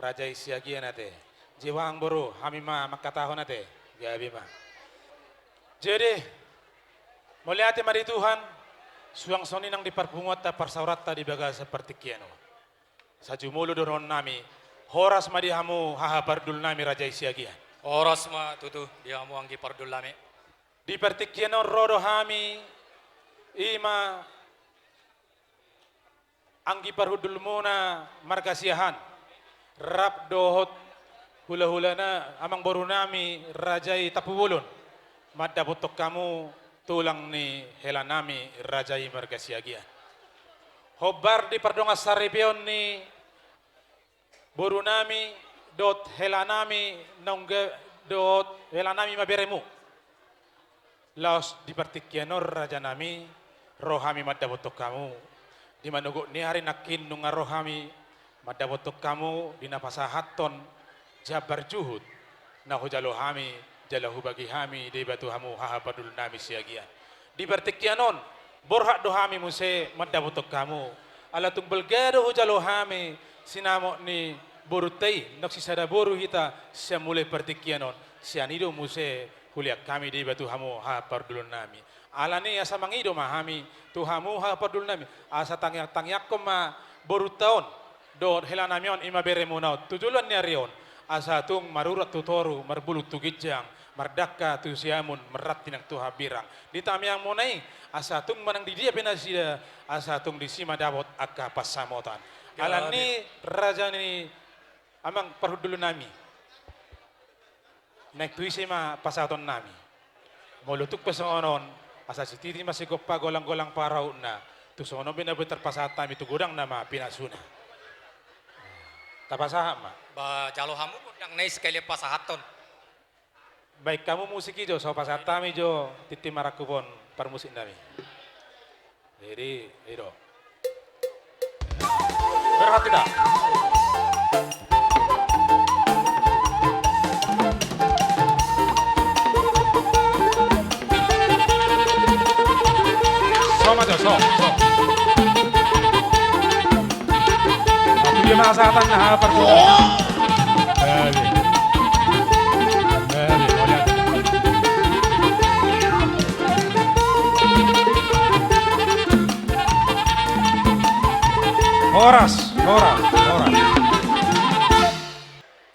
raja isiagia nate. Jiwang boru hamima makataho nate. Gabi ma. Jadi melihat mari Tuhan suang soni nang diperpungot ta persaurat ta dibaga seperti kiano. Sajumulu doron nami horas madihamu haha pardul nami raja isiagia. Oras ma tutu dihamu anggi pardul lame. Di pertikiano rodo hami ima anggi parhudul muna markasiahan rap dohot hula-hulana amang boru nami rajai tapubulun madda botok kamu tulang ni helanami rajai markasiagian hobar di pardonga saripion ni boru nami dot helanami nongge dot helanami maberemu laos di partikianor raja nami rohami madda botok kamu di manugo ni hari nakin nunga rohami madda botok kamu di napasahaton jabar juhud na hujalo hami jalahu bagi hami di batu hamu haha padul nami siagian di partikianon borhak do hami muse madda botok kamu ala tungbel gado hujalo hami sinamo ni borutai nak sisada boru hita sia mulai partikianon sianido muse kuliak kami di batu hamu ha pardulun nami alani asa mangido mahami tuhamu ha pardulun nami asa tangyak koma boru taon do helanamion ima beremunau tujulan ni arion asa tung marurat tutoru marbulu tugijang mardaka tu siamun merat tinang tuha birang ditamiang munai asa tung manang di dia penasida asa tung di sima dawot akka pasamotan alani raja ni amang pardulun nami naik tuisi ma pasaton nami molutuk pesongonon asa si titi masih gopa golang-golang parau na tu sono benar-benar pasata mi tu gudang nama pinasuna tapasah ma Ba jalo hamu yang nai sekali pasahaton. baik kamu musik jo so pasata mi jo titi marakupon permusik nami jadi itu berhati dah so. Dia masatan na perbuatan. Horas.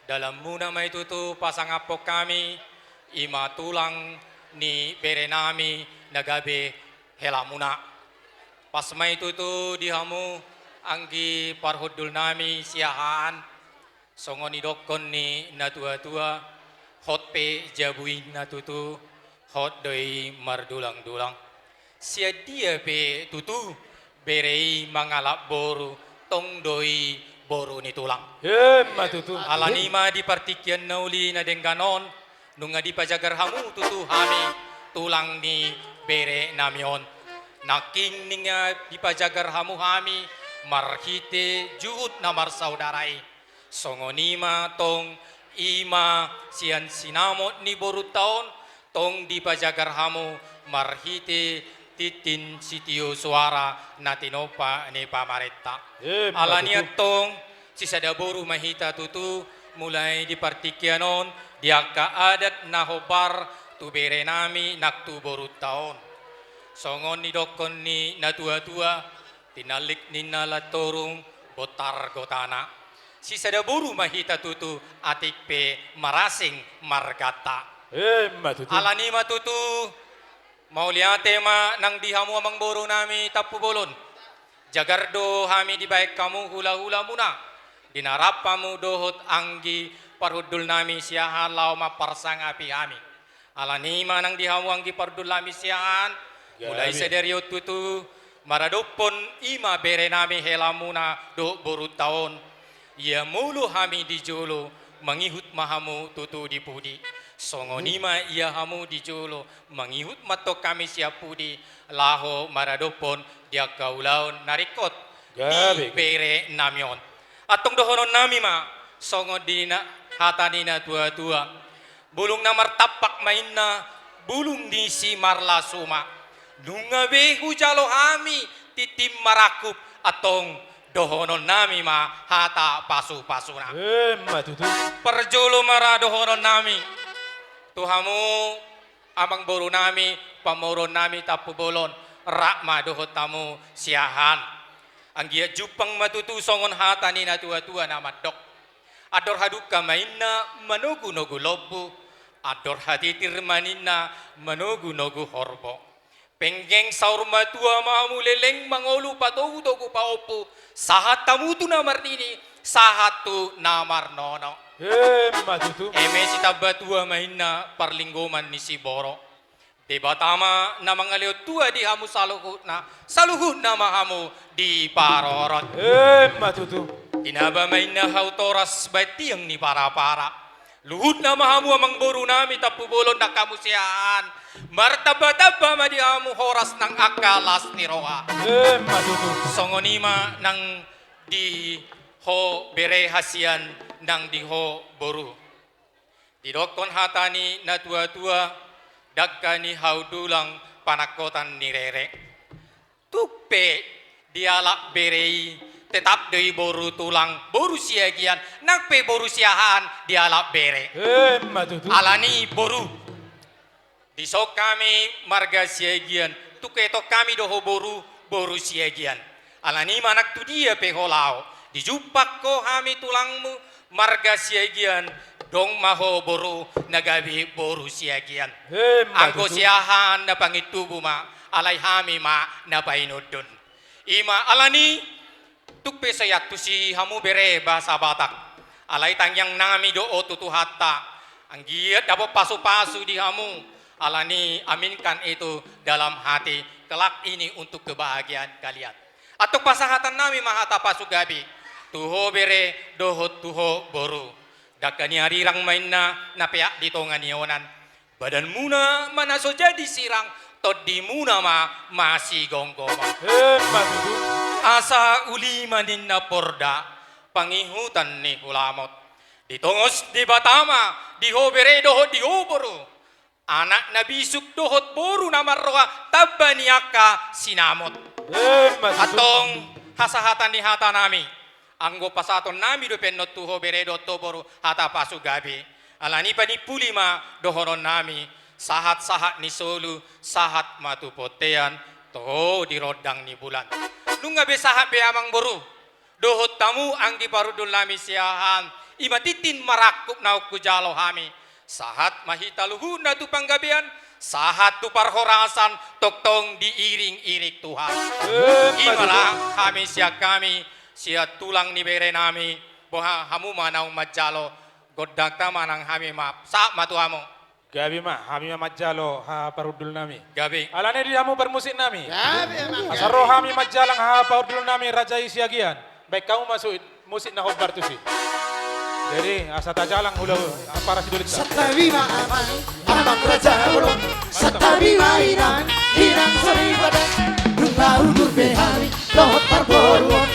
Dalam muna may tutu pasangapok kami ima tulang ni berenami nagabe helamuna. Pas may tutu dihamu anggi parhodul nami siahaan songon idokon ni natua-tua hot pe jabuin natutu hot doi mardulang-dulang sia dia pe tutu berei mangalap boru tong doi boru ni tulang Matutu alanima di partikian nauli na dengganon nunga di pajagar hamu tutu hami tulang ni bere namion naking ninga di pajagar hamu hami marhite juhud namar saudarai songonima tong ima sian sinamot ni boru taon tong di pajagar hamu marhite titin sitio suara natinopa ni pamaretta alania tong sisada boru mahita tutu mulai di partikianon diaka adat nahobar tu bere nami naktu boru taon songon ni dokon ni natua-tua tinalik ni nalatorong botar gotana sisada boru mahita tutu atik pe marasing margata matutu alani matutu mau liate ma nang dihamu amang boru nami tapu bolon jagardo hami di baik kamu hula-hula muna dinarapamu dohot anggi parhudul nami siahan lau ma parsang api hami alani ma nang dihamu anggi parhudul nami siahan mulai sederio tutu maradopon ima bere nami helamuna do boru taon ia mulu hami di jolo mangihut mahamu tutu di pudi songonima ia hamu di jolo mangihut matok kami siapudi laho maradopon dia kaulaon narikot di bere namion atong dohonon nami ma songo dina hatanina tua-tua bulung namar tapak mainna bulung di si marla suma Nunga behu jalo hami titim marakup atong dohonon nami ma hata pasu-pasuna. Matutu. Perjulu mara dohonon nami. Tuhamu amang boru nami, pamoron nami tapu bolon, rakma dohot tamu siahan. Anggia jupang matutu songon hata ni na tua-tua nama dok. Ador haduka mainna manogu-nogu lobu. Ador hatitir manina manogu-nogu horbo. Penggeng saur matua mamu leleng mangolu patogu togu paopu. Sahat tamu tu namar nini, sahat tu namar nono. Matutu. Eme si tabatua mainna parlinggoman ni si boro. Debatama na mga leot tua di hamu saluhut na mahamu di parorot. Matutu. Tinaba mainna hautoras batiang ni para-para. Luhut na mahamu amang boru nami tapubolon na kamusiaan. Martaba-taba madiamu horas ng akalas ni roha. Matutu. Songonima ng di ho berehasian ng di ho boru. Didokon hatani na tua-tua dagkani haudulang panakotan ni rere. Tupe dialak berei tetap dari boru tulang boru siagian nakpe boru siahan dialak bere. Matutu. Alani boru. Disok kami marga siagian tuketok kami doho boru siagian. Alani manak tu dia peholao. Dijupak ko kami tulangmu marga siagian dong maho boru nagabi boru siagian. Angko siahan na pangitubu ma alay hami ma na painudun. Ima alani tukpe sayat tu si hamu bere bahasa Batak. Alay tangyang nami do o tutuhatta. Ang giat dapat pasu-pasu di hamu. Alani aminkan itu dalam hati. Kelak ini untuk kebahagiaan kalian. Atau pasahatan nami mahata pasugabi. Tuho bere dohot tuho boru. Dakani harirang mainna napeak di tongan ionan. Badan muna mana so jadi sirang. Tod di muna ma masih gonggoma. Matutu. Asa uli manin na porda. Pangihutan ni hulamot. Ditongos di batama. Di hobere dohot di boru. Anak na bisuk dohot boru na marroha. Tabaniaka sinamot. Matutu. Atong hasahatan ni hata nami. Anggo pasaton nami do penot tuho beredo toboru hata pasugabi. Alani pa ni pulima dohoron nami. Sahat-sahat ni solu, sahat matupotean, toho di rodang ni bulan. Nunga be sahat be amang boru. Dohot tamu ang di parudul nami siahan. Imatitin marakup na ukujalo hami. Sahat mahitaluhu na tu panggabian. Sahat tu parhorasan toktong diiring-irik Tuhan. Imala kami siya kami. Siya tulang ni bere nami, boha hamu manau majalo, godak tama nang hami map, sa matuamo. Gabi ma, kami majalo ha parudul nami. Gabi, Alane di hamu bermusik nami. Gabi emang Asaro kami majalang ha parudul nami raja isiagian. Baik kamu masuk musik na hobar tu si. Jadi asa tajalang hula para si dulit. sa tabi maaman, amang raja ulong, sa tabi mainan, hirang sa ribadan, nung naudur behari, dohot parboruan,